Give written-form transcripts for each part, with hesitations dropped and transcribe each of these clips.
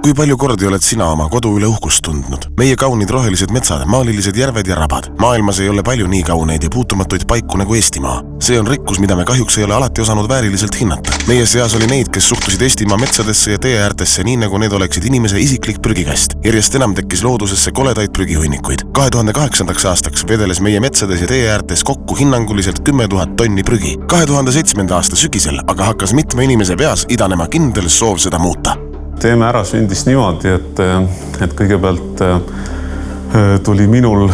Kui palju kordi oled sina oma kodu üle uhkust tundnud? Meie kaunid rohelised metsad, maalilised järved ja rabad. Maailmas ei ole palju nii kauneid ja puutumatuid paiku nagu Eestimaa. See on rikkus, mida me kahjuks ei ole alati osanud vääriliselt hinnata. Meie seas oli neid, kes suhtusid Eestimaa metsadesse ja teeäärtesse nii, nagu need oleksid inimese isiklik prügikast. Järjest enam tekkis loodusesse koledaid prügihunnikuid. 2008. aastaks vedeles meie metsades ja teeäärtes kokku hinnanguliselt 10 000 tonni prügi. 2007. aasta sügisel aga hakkas mitme inimese peas idanema kindel soov seda muuta. Teeme ära sündis niimoodi, et kõigepealt tuli minul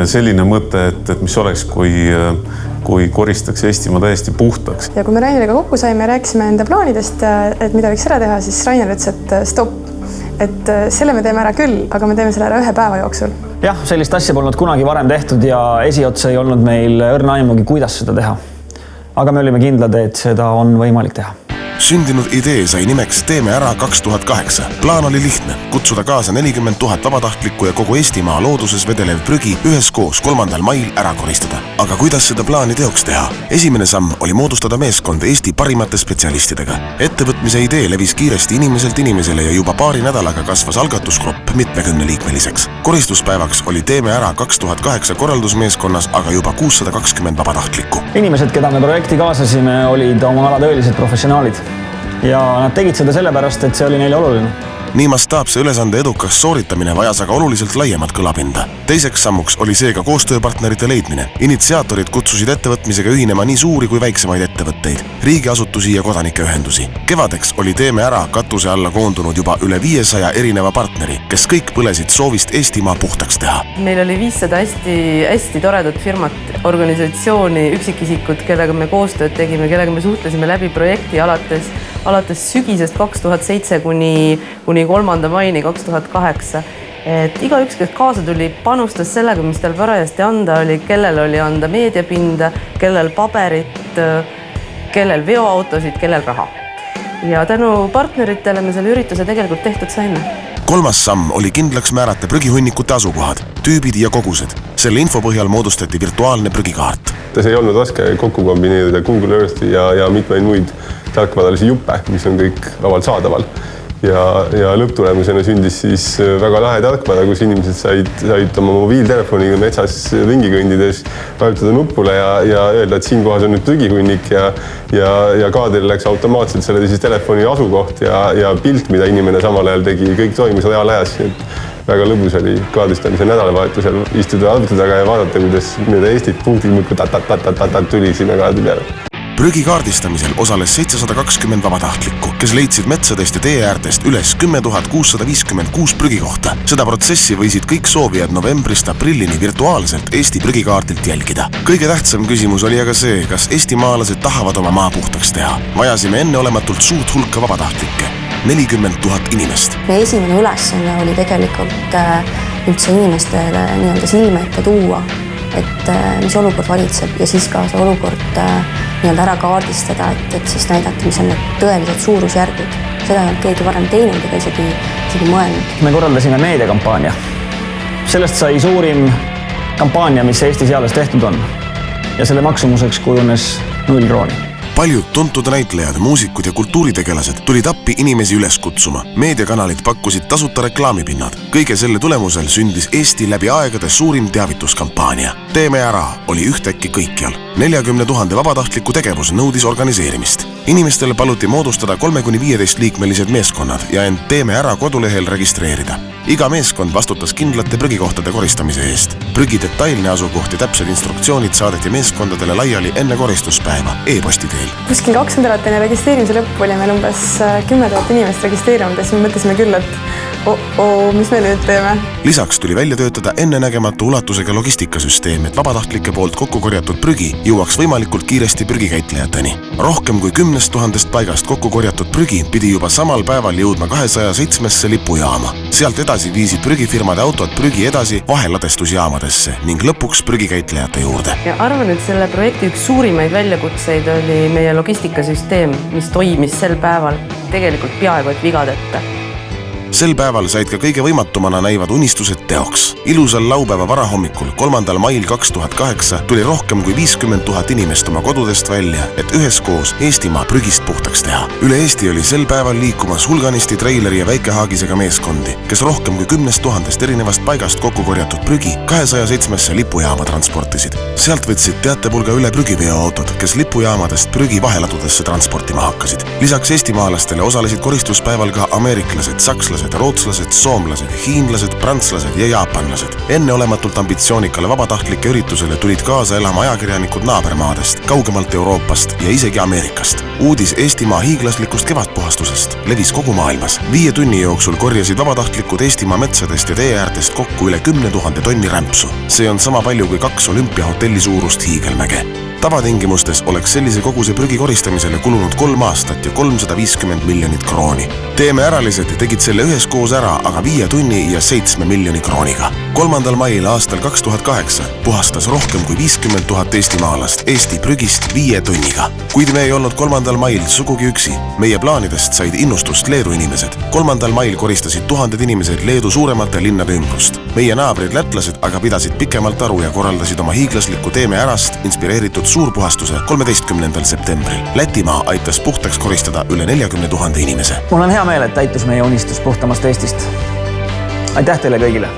selline mõte, et mis oleks, kui koristaks Eestimaa täiesti puhtaks. Ja kui me Raineriga kokku saime ja rääkisime enda plaanidest, et mida võiks ära teha, siis Rainer ütles, et stopp. Et selle me teeme ära küll, aga me teeme selle ära 1 päeva jooksul. Jah, sellist asja polnud kunagi varem tehtud ja esiotsa ei olnud meil õrna aimugi, kuidas seda teha. Aga me olime kindlad, et seda on võimalik teha. Sündinud idee sai nimeks Teeme ära 2008. Plaan oli lihtne, kutsuda kaasa 40 000 vabatahtlikku ja kogu Eestimaa looduses vedelev prügi üheskoos 3. mail ära koristada. Aga kuidas seda plaani teoks teha? Esimene samm oli moodustada meeskond Eesti parimate spetsialistidega. Ettevõtmise idee levis kiiresti inimeselt inimesele ja juba paari nädalaga kasvas algatusgrupp 70 liikmeliseks. Koristuspäevaks oli Teeme ära 2008 korraldusmeeskonnas aga juba 620 vabatahtlikku. Inimesed, keda me projekti kaasasime, olid oma ala tõelised professionaalid. Ja nad tegid seda sellepärast, et see oli neile oluline. Nii mastaapse ülesande edukaks sooritamine vajas aga oluliselt laiemat kõlapinda. Teiseks sammuks oli seega koostööpartnerite leidmine. Initsiaatorid kutsusid ettevõtmisega ühinema nii suuri kui väiksemaid ettevõtteid, riigiasutusi ja kodanikeühendusi. Kevadeks oli Teeme ära katuse alla koondunud juba üle 500 erineva partneri, kes kõik põlesid soovist Eestimaa puhtaks teha. Meil oli 500 hästi toredat firmat, organisatsiooni, üksikisikud, kellega me koostööd tegime, kellega me suhtlesime läbi projekti alates sügisest 2007 kuni 3. maini 2008. Et igaüks, kes kaasa tuli, panustas sellega, mis tal parajasti anda oli, kellel oli anda meediapinda, kellel paberit, kellel veoautosid, kellel raha. Ja tänu partneritele me selle ürituse tegelikult tehtud saime. 3. samm oli kindlaks määrata prügihunnikute asukohad, tüübid ja kogused. Selle info põhjal moodustati virtuaalne prügikaart. See ei olnud raske kokku kombineerida Google Earthi ja mitmeid muid tarkvaralisi juppe, mis on kõik vabalt saadaval. Ja lõpptulemusena sündis siis väga lahe tarkvara, kus inimesed said oma mobiiltelefoniga metsas ringi kõndides vajutada nuppule ja öelda, et siin kohas on nüüd prügihunnik ja kaadril läks automaatselt selle siis telefoni asukoht ja pilt, mida inimene samal ajal tegi, kõik toimus reaalajas. Väga lõbus oli kaardistamise nädalavahetusel istuda arvuti taga ja vaadata, kuidas need Eestit punktid muudkui tuli sinna kaardi peale. Prügi kaardistamisel osales 720 vabatahtlikku, kes leidsid metsadest ja teeäärtest üles 10 656 prügikohta. Seda protsessi võisid kõik soovijad novembrist aprillini virtuaalselt Eesti prügikaardilt jälgida. Kõige tähtsam küsimus oli aga see, kas eestimaalased tahavad oma maa puhtaks teha. Vajasime enneolematult suurt hulka vabatahtlikke, 40 000 inimest. Meie esimene ülesanne oli tegelikult üldse inimestele nii-öelda silme ette tuua, et mis olukord valitseb ja siis ka see olukord nii-öelda ära kaardistada, et siis näidata, mis on need tõelised suurusjärgud. Seda ei olnud keegi varem teinud ega isegi mõelnud. Me korraldasime meediakampaania. Sellest sai suurim kampaania, mis Eestis alles tehtud on. Ja selle maksumuseks kujunes 0 krooni. Paljud tuntud näitlejad, muusikud ja kultuuritegelased tulid appi inimesi üles kutsuma. Meediakanalid pakkusid tasuta reklaamipinnad. Kõige selle tulemusel sündis Eesti läbi aegade suurim teavituskampaania. Teeme ära oli ühtäkki kõikjal. 40 000 vabatahtliku tegevus nõudis organiseerimist. Inimestele paluti moodustada 3-15 liikmelised meeskonnad ja end Teeme ära kodulehel registreerida. Iga meeskond vastutas kindlate prügikohtade koristamise eest. Prügi detailne asukoht ja täpsed instruktsioonid saadeti meeskondadele laiali enne koristuspäeva e-posti teel. Kuskil 2 nädalat enne registreerimise lõppu oli meil umbes 10 000 inimest registreerinud ja siis me mõtlesime küll, et mis me nüüd teeme. Lisaks tuli välja töötada ennenägematu ulatusega logistikasüsteem, et vabatahtlike poolt kokku korjatud prügi jõuaks võimalikult kiiresti prügikäitlejateni. Rohkem kui 10 000 paigast kokku korjatud prügi pidi juba samal päeval jõudma 207 lipujaama. Sealt edasi viisid prügifirmade autod prügi edasi vaheladestusjaamadesse ning lõpuks prügikäitlejate juurde. Ja arvan, et selle projekti üks suurimaid väljakutseid oli meie logistikasüsteem, mis toimis sel päeval tegelikult peaaegu et vigadeta. sel päeval said ka kõige võimatumana näivad unistused teoks. Ilusal laupäeva varahommikul 3. mail 2008 tuli rohkem kui 50 000 inimest oma kodudest välja, et üheskoos Eestimaa prügist puhtaks teha. Üle Eesti oli sel päeval liikumas hulganisti treileri ja väikehaagisega meeskondi, kes rohkem kui 10 000 erinevast paigast kokku korjatud prügi 207 lipujaama transportisid. Sealt võtsid teatepulga üle prügiveoautod, kes lipujaamadest prügi vaheladudesse transportima hakkasid. Lisaks eestimaalastele osalesid koristuspäeval ka ameeriklased, sakslased, rootslased, soomlased, hiinlased, prantslased ja jaapanlased. Enneolematult ambitsioonikale vabatahtlike üritusele tulid kaasa elama ajakirjanikud naabermaadest, kaugemalt Euroopast ja isegi Ameerikast. Uudis Eestimaa hiiglaslikust kevadpuhastusest levis kogu maailmas. 5 tunni jooksul korjasid vabatahtlikud Eestimaa metsadest ja teeäärtest kokku üle 10 000 tonni rämpsu. See on sama palju kui 2 olümpiahotelli suurust hiigelmäge. Tavatingimustes oleks sellise koguse prügi koristamisele kulunud 3 aastat ja 350 miljonit krooni. Teeme äralised tegid selle üheskoos ära, aga 5 tunni ja 7 miljoni krooniga. 3. mail aastal 2008 puhastas rohkem kui 50 000 eestimaalast Eesti prügist 5 tunniga. Kuid me ei olnud 3. mail sugugi üksi. Meie plaanidest said innustust Leedu inimesed. 3. mail koristasid tuhanded inimesed Leedu suuremate linnade ümbrust. Meie naabrid lätlased aga pidasid pikemalt aru ja korraldasid oma hiiglaslikku Teeme ärast inspireeritud suurpuhastuse 13. septembril. Lätimaa aitas puhtaks koristada üle 40 000 inimese. Mul on hea meel, et täitus meie unistus puhtamast Eestist. Aitäh teile kõigile.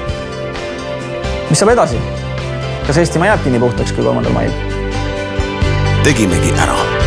Mis saab edasi? Kas Eestimaa jääbki nii puhtaks kui 3. mail? Tegimegi ära.